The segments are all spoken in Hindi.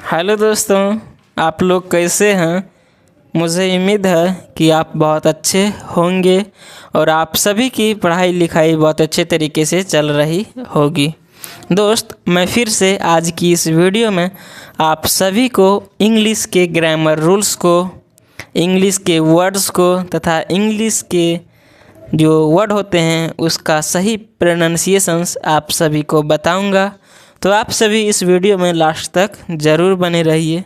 हेलो दोस्तों, आप लोग कैसे हैं। मुझे उम्मीद है कि आप बहुत अच्छे होंगे और आप सभी की पढ़ाई लिखाई बहुत अच्छे तरीके से चल रही होगी। दोस्त, मैं फिर से आज की इस वीडियो में आप सभी को इंग्लिश के ग्रामर रूल्स को, इंग्लिश के वर्ड्स को तथा इंग्लिश के जो वर्ड होते हैं उसका सही प्रोनाउंसिएशंस आप सभी को बताऊंगा। तो आप सभी इस वीडियो में लास्ट तक ज़रूर बने रहिए।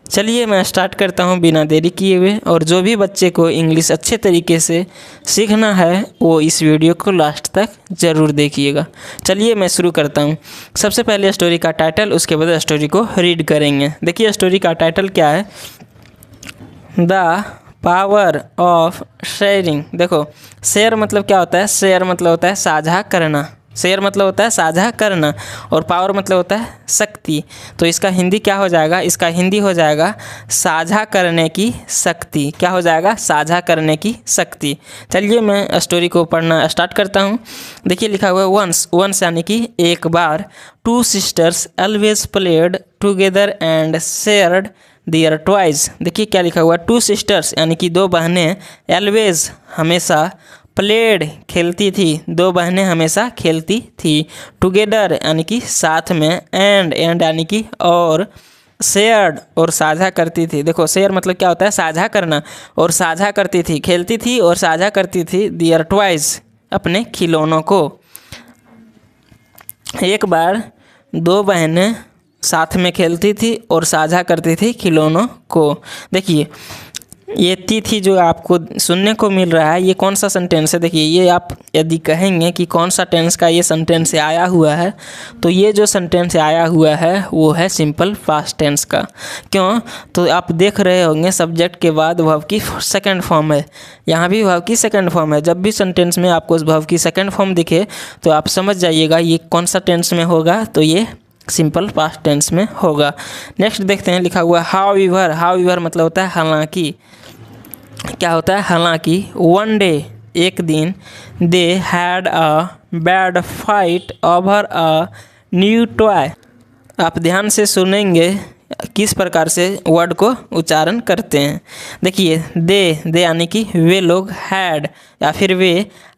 चलिए मैं स्टार्ट करता हूं बिना देरी किए हुए। और जो भी बच्चे को इंग्लिश अच्छे तरीके से सीखना है वो इस वीडियो को लास्ट तक ज़रूर देखिएगा। चलिए मैं शुरू करता हूं। सबसे पहले स्टोरी का टाइटल, उसके बाद स्टोरी को रीड करेंगे। देखिए स्टोरी का टाइटल क्या है, द पावर ऑफ शेयरिंग। देखो शेयर मतलब क्या होता है, शेयर मतलब होता है साझा करना, शेयर मतलब होता है साझा करना और पावर मतलब होता है शक्ति। तो इसका हिंदी क्या हो जाएगा, इसका हिंदी हो जाएगा साझा करने की शक्ति। क्या हो जाएगा, साझा करने की शक्ति। चलिए मैं स्टोरी को पढ़ना स्टार्ट करता हूँ। देखिए लिखा हुआ है वंस, वंस यानी कि एक बार, two sisters always played together and shared their toys. देखिए क्या लिखा हुआ है, टू सिस्टर्स यानी कि दो बहनें, ऑलवेज हमेशा, प्लेड खेलती थी, दो बहनें हमेशा खेलती थी, टुगेदर यानी कि साथ में, एंड यानी कि और, शेयर्ड और साझा करती थी। देखो शेयर मतलब क्या होता है, साझा करना, और साझा करती थी, खेलती थी और साझा करती थी देयर टॉयज अपने खिलौनों को। एक बार दो बहनें साथ में खेलती थी और साझा करती थी खिलौनों को। देखिए ये थी जो आपको सुनने को मिल रहा है, ये कौन सा सेंटेंस है। देखिए ये आप यदि कहेंगे कि कौन सा टेंस का ये सेंटेंस आया हुआ है, तो ये जो सेंटेंस आया हुआ है वो है सिंपल पास्ट टेंस का। क्यों, तो आप देख रहे होंगे सब्जेक्ट के बाद वर्ब की सेकंड फॉर्म है, यहाँ भी वर्ब की सेकंड फॉर्म है। जब भी सेंटेंस में आपको उस वर्ब की सेकंड फॉर्म दिखे तो आप समझ जाइएगा ये कौन सा टेंस में होगा, तो ये सिंपल पास्ट टेंस में होगा। नेक्स्ट देखते हैं, लिखा हुआ हाउएवर। हाउएवर मतलब होता है हालांकि। क्या होता है, हालांकि। वन डे एक दिन, they had a bad fight over a new toy. आप ध्यान से सुनेंगे किस प्रकार से वर्ड को उच्चारण करते हैं। देखिए दे यानी कि वे लोग, हैड या फिर वे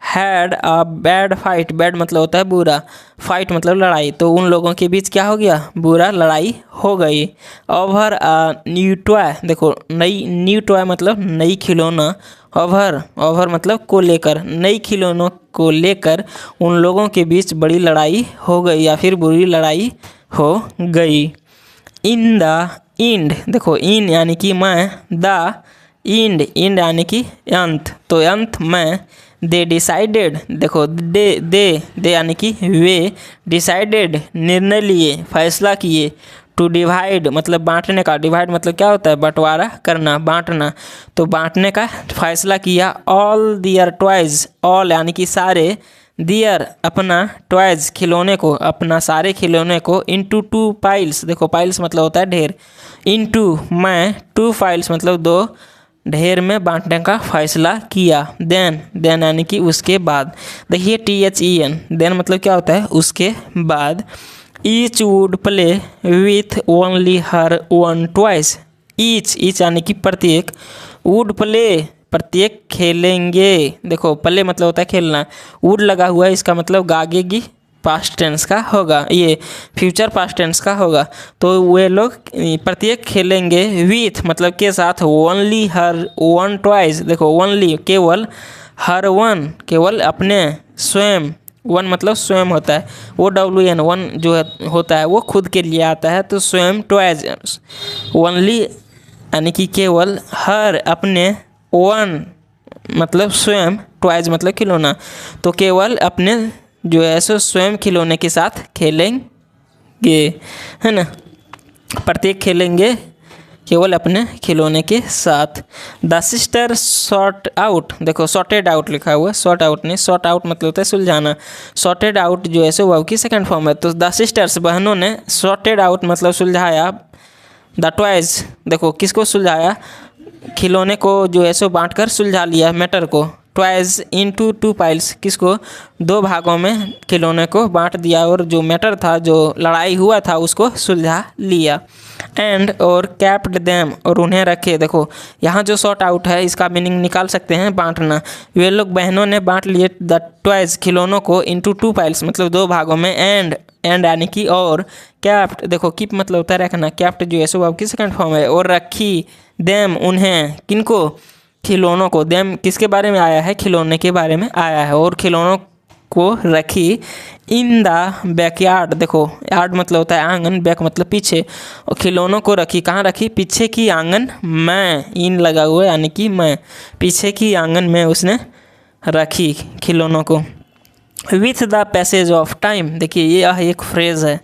had a bad fight, bad मतलब होता है बुरा, फाइट मतलब लड़ाई, तो उन लोगों के बीच क्या हो गया, बुरा लड़ाई हो गई। ओवर अ न्यू टॉय, देखो नई, न्यू टॉय मतलब नई खिलौना, ओवर, ओवर मतलब को लेकर, नई खिलौनों को लेकर उन लोगों के बीच बड़ी लड़ाई हो गई या फिर बुरी लड़ाई हो गई। इन द इंड, देखो इन यानी कि मैं, द इंड, इंड यानी कि अंत, तो अंत में, दे डिसाइडेड, देखो दे यानी कि वे, डिसाइडेड निर्णय लिए, फैसला किए, टू डिवाइड मतलब बांटने का, डिवाइड मतलब क्या होता है, बंटवारा करना, बांटना, तो बांटने का फैसला किया। ऑल दियर टॉयज, ऑल यानी कि सारे, दियर अपना, टॉयज खिलौने को, अपना सारे खिलौने को, इनटू टू पाइल्स, देखो पाइल्स मतलब होता है ढेर, इनटू मैं, टू पाइल्स मतलब दो ढेर में बांटने का फैसला किया। देन यानी कि उसके बाद। देखिए THEN, देन मतलब क्या होता है, उसके बाद। Each would play with only her one toys. Each यानी कि प्रत्येक, वुड प्ले प्रत्येक खेलेंगे, देखो प्ले मतलब होता है खेलना, वुड लगा हुआ है, इसका मतलब गागेगी पास्ट टेंस का होगा, ये फ्यूचर पास्ट टेंस का होगा। तो वे लोग प्रत्येक खेलेंगे, विथ मतलब के साथ, ओनली हर वन टॉयज, देखो ओनली केवल, हर वन केवल अपने, स्वयं, वन मतलब स्वयं होता है, OWN वन जो होता है वो खुद के लिए आता है, तो स्वयं, टॉयज ओनली यानी कि केवल, हर अपने, वन मतलब स्वयं, टॉयज मतलब खिलौना, तो केवल अपने जो है सो स्वयं खिलौने के साथ खेलेंगे, है ना, प्रत्येक खेलेंगे केवल अपने खिलौने के साथ। द सिस्टर सॉर्ट आउट, देखो सॉर्टेड आउट लिखा हुआ है, सॉर्ट आउट नहीं, सॉर्ट आउट मतलब होता है सुलझाना, सॉर्टेड आउट जो है सो वर्ब की सेकंड फॉर्म है। तो द सिस्टर्स बहनों ने, सॉर्टेड आउट मतलब सुलझाया, द टॉयज देखो किसको सुलझाया, खिलौने को जो है सो बांट कर सुलझा लिया, मैटर को, टॉयज इनटू टू पाइल्स, किसको, दो भागों में खिलौने को बांट दिया और जो मैटर था, जो लड़ाई हुआ था, उसको सुलझा लिया। एंड और कैप्ड देम, और उन्हें रखे। देखो यहाँ जो शॉर्ट आउट है इसका मीनिंग निकाल सकते हैं, बांटना। वे लोग बहनों ने बांट लिए द टॉयज, खिलौनों को, इनटू टू पाइल्स मतलब दो भागों में। एंड यानी कि और, कैप्ट, देखो कीप मतलब होता है रखना, कैप्ट जो है सो अब की सेकंड फॉर्म है, और रखी देम उन्हें, किनको, खिलौनों को। देम किसके बारे में आया है, खिलौने के बारे में आया है, और खिलौनों को रखी इन द बैकयार्ड। देखो यार्ड मतलब होता है आंगन, बैक मतलब पीछे, और खिलौनों को रखी कहाँ रखी, पीछे की आंगन में, इन लगा हुआ यानी कि मैं, पीछे की आंगन में उसने रखी खिलौनों को। With the passage of time, देखिए यह एक फ्रेज़ है,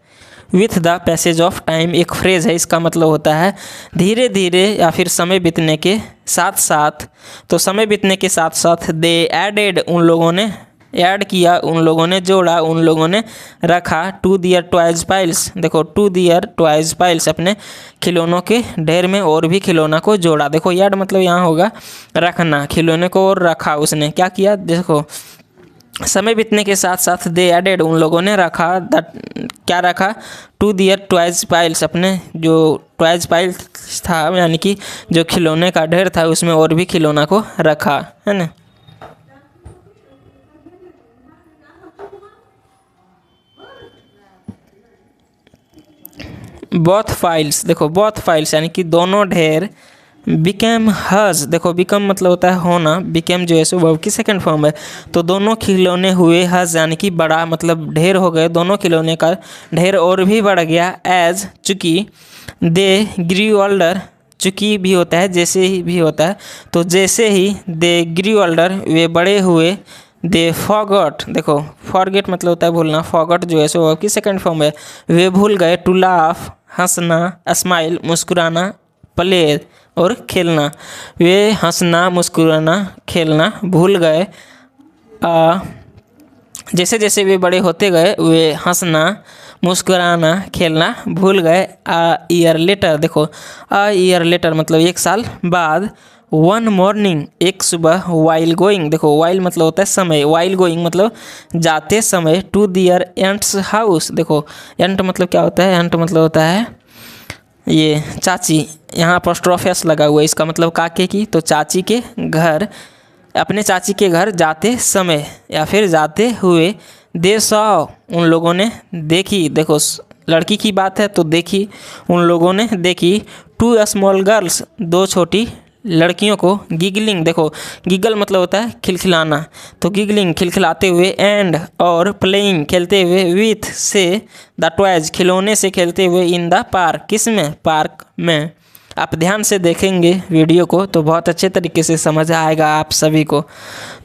with the passage of time एक फ्रेज़ है, इसका मतलब होता है धीरे धीरे या फिर समय बीतने के साथ साथ। तो समय बीतने के साथ साथ दे एडेड, उन लोगों ने ऐड किया, उन लोगों ने जोड़ा, उन लोगों ने रखा टू दियर टॉयज पाइल्स। देखो टू दियर टॉयज पाइल्स, अपने खिलौनों के ढेर में और भी खिलौना को जोड़ा। देखो ऐड मतलब यहाँ होगा रखना, खिलौने को और रखा, उसने क्या किया, देखो समय बीतने के साथ साथ दे एडेड, उन लोगों ने रखा क्या रखा, टू दियर टॉयज पाइल्स, अपने जो टॉयज पाइल्स था यानी कि जो खिलौने का ढेर था उसमें और भी खिलौना को रखा, है ना। बोथ फाइल्स, देखो बोथ फाइल्स यानी कि दोनों ढेर, बिकेम हज, देखो बिकम मतलब होता है होना, बिकेम जो है सो वर्ब की सेकंड फॉर्म है, तो दोनों खिलौने हुए हज यानी कि बड़ा, मतलब ढेर हो गए, दोनों खिलौने का ढेर और भी बढ़ गया। एज चूँकि, दे ग्रीव ओल्डर, चूँकि भी होता है जैसे ही भी होता है, तो जैसे ही दे ग्रीव ओल्डर वे बड़े हुए, दे फॉगॉट, देखो फॉरगेट मतलब होता है भूलना, फॉगॉट जो है सो वर्ब की सेकंड फॉर्म है, वे भूल गए, टू लाफ हंसना, स्माइल मुस्कुराना, प्ले और खेलना, वे हंसना मुस्कुराना खेलना भूल गए। जैसे जैसे वे बड़े होते गए वे हंसना मुस्कुराना खेलना भूल गए। अ ईयर लेटर, देखो अ ईयर लेटर मतलब एक साल बाद। वन मॉर्निंग, एक सुबह। वाइल गोइंग, देखो वाइल मतलब होता है समय, वाइल गोइंग मतलब जाते समय। टू दियर एंट्स हाउस, देखो एंट मतलब क्या होता है, एंट मतलब होता है ये चाची, यहाँ अपोस्ट्रोफी लगा हुआ है, इसका मतलब काके की, तो चाची के घर, अपने चाची के घर जाते समय या फिर जाते हुए। दे सॉ, उन लोगों ने देखी, देखो लड़की की बात है तो देखी, उन लोगों ने देखी। टू स्मॉल गर्ल्स, दो छोटी लड़कियों को। गिगलिंग, देखो गिगल मतलब होता है खिलखिलाना, तो गिगलिंग खिलखिलाते हुए। एंड और प्लेइंग खेलते हुए। विथ से द टॉयज, खिलौने से खेलते हुए। इन द पार्क, किस में, पार्क में। आप ध्यान से देखेंगे वीडियो को तो बहुत अच्छे तरीके से समझ आएगा आप सभी को।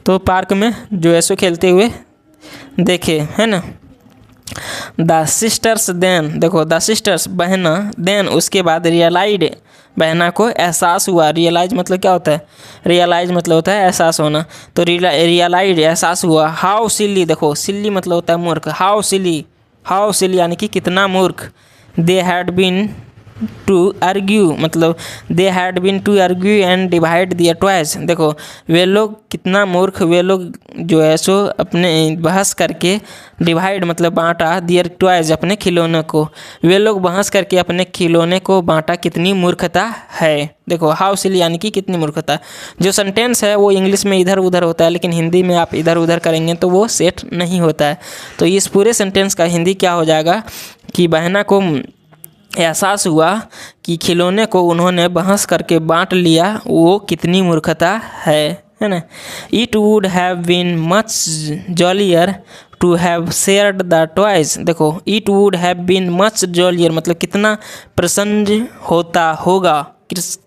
तो पार्क में जो ऐसो खेलते हुए देखे, है ना। द सिस्टर्स देन, देखो द सिस्टर्स बहना, देन उसके बाद रियलाइड, बहना को एहसास हुआ। रियलाइज मतलब क्या होता है, रियलाइज मतलब होता है एहसास होना, तो रियलाइज एहसास हुआ। हाउ सिली, देखो सिली मतलब होता है मूर्ख, हाउ सिली, हाउ सिली यानी कि कितना मूर्ख। They had been to argue, मतलब they had been to argue and divide their toys, देखो वे लोग कितना मूर्ख, वे लोग जो है सो अपने बहस करके, डिवाइड मतलब बांटा, दियर टॉयज अपने खिलौने को, वे लोग बहस करके अपने खिलौने को बांटा, कितनी मूर्खता है। देखो हाउ सिली यानी कि कितनी मूर्खता। जो सेंटेंस है वो इंग्लिश में इधर उधर होता है, लेकिन हिंदी में आप इधर उधर करेंगे तो वो सेट नहीं होता है। तो इस पूरे सेंटेंस का हिंदी क्या हो जाएगा कि बहना को एहसास हुआ कि खिलौने को उन्होंने बहस करके बांट लिया, वो कितनी मूर्खता है ना। It would have been much jollier to have shared the toys, देखो it would have been much jollier मतलब कितना प्रसन्न होता होगा,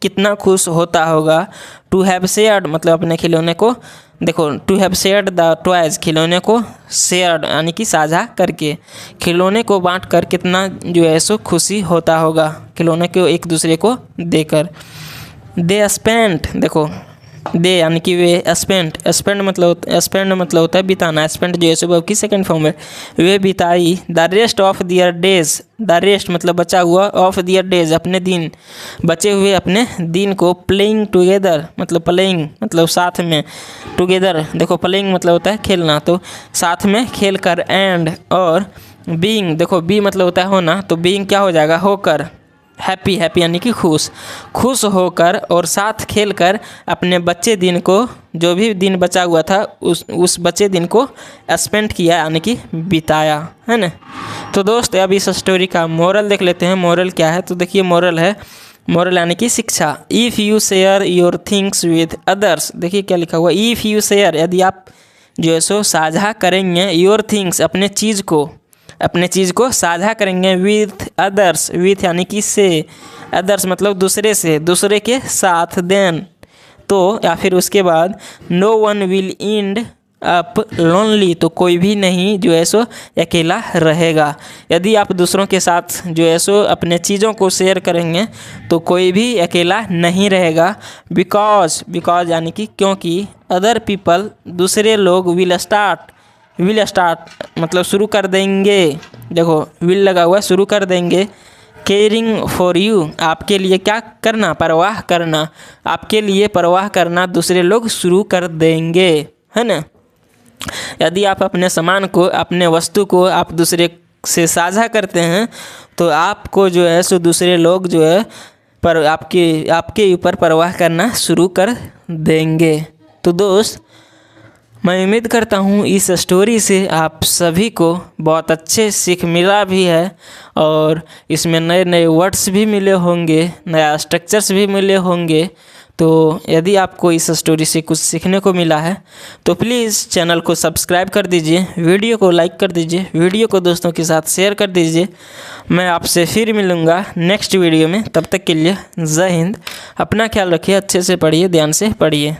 कितना खुश होता होगा। टू हैव शेयर्ड मतलब अपने खिलौने को, देखो to have shared the toys, खिलौने को शेयर्ड यानी कि साझा करके, खिलौने को बांट कर कितना जो है सो खुशी होता होगा खिलौने को एक दूसरे को देकर। दे स्पेंट, देखो दे यानी कि वे स्पेंड मतलब होता है बिताना। स्पेंड जो है सुबह की सेकंड फॉर्म है। वे बिताई the rest of their days, the rest मतलब बचा हुआ, ऑफ दियर डेज अपने दिन, बचे हुए अपने दिन को प्लेइंग टुगेदर मतलब प्लेइंग मतलब साथ में, टुगेदर देखो प्लेइंग मतलब होता है खेलना, तो साथ में खेल कर, एंड और बीइंग देखो बी मतलब होता है होना, तो बीइंग क्या हो जाएगा होकर, हैप्पी यानी कि खुश होकर और साथ खेलकर अपने बच्चे दिन को, जो भी दिन बचा हुआ था उस बच्चे दिन को स्पेंड किया यानी कि बिताया, है ना। तो दोस्त अब इस स्टोरी का मोरल देख लेते हैं। मोरल क्या है, तो देखिए मोरल है, मोरल यानी कि शिक्षा। If you share your things with others, देखिए क्या लिखा हुआ, इफ़ यू शेयर यदि आप जो है सो साझा करेंगे, योर थिंग्स अपने चीज़ को साझा करेंगे, विथ अदर्स, विथ यानी कि से, अदर्स मतलब दूसरे के साथ, देन तो या फिर उसके बाद, no one will end up lonely, तो कोई भी नहीं जो है सो अकेला रहेगा। यदि आप दूसरों के साथ जो है सो अपने चीज़ों को शेयर करेंगे तो कोई भी अकेला नहीं रहेगा। बिकॉज यानी कि क्योंकि, अदर पीपल दूसरे लोग, विल स्टार्ट मतलब शुरू कर देंगे, देखो विल लगा हुआ, शुरू कर देंगे, केयरिंग फॉर यू आपके लिए क्या करना, परवाह करना, आपके लिए परवाह करना दूसरे लोग शुरू कर देंगे, है ना। यदि आप अपने सामान को, अपने वस्तु को आप दूसरे से साझा करते हैं तो आपको जो है सो दूसरे लोग जो है पर आपके ऊपर परवाह करना शुरू कर देंगे। तो दोस्त मैं उम्मीद करता हूँ इस स्टोरी से आप सभी को बहुत अच्छे सीख मिला भी है और इसमें नए नए वर्ड्स भी मिले होंगे, नया स्ट्रक्चर्स भी मिले होंगे। तो यदि आपको इस स्टोरी से कुछ सीखने को मिला है तो प्लीज़ चैनल को सब्सक्राइब कर दीजिए, वीडियो को लाइक कर दीजिए, वीडियो को दोस्तों के साथ शेयर कर दीजिए। मैं आपसे फिर मिलूँगा नेक्स्ट वीडियो में, तब तक के लिए जय हिंद। अपना ख्याल रखिए, अच्छे से पढ़िए, ध्यान से पढ़िए।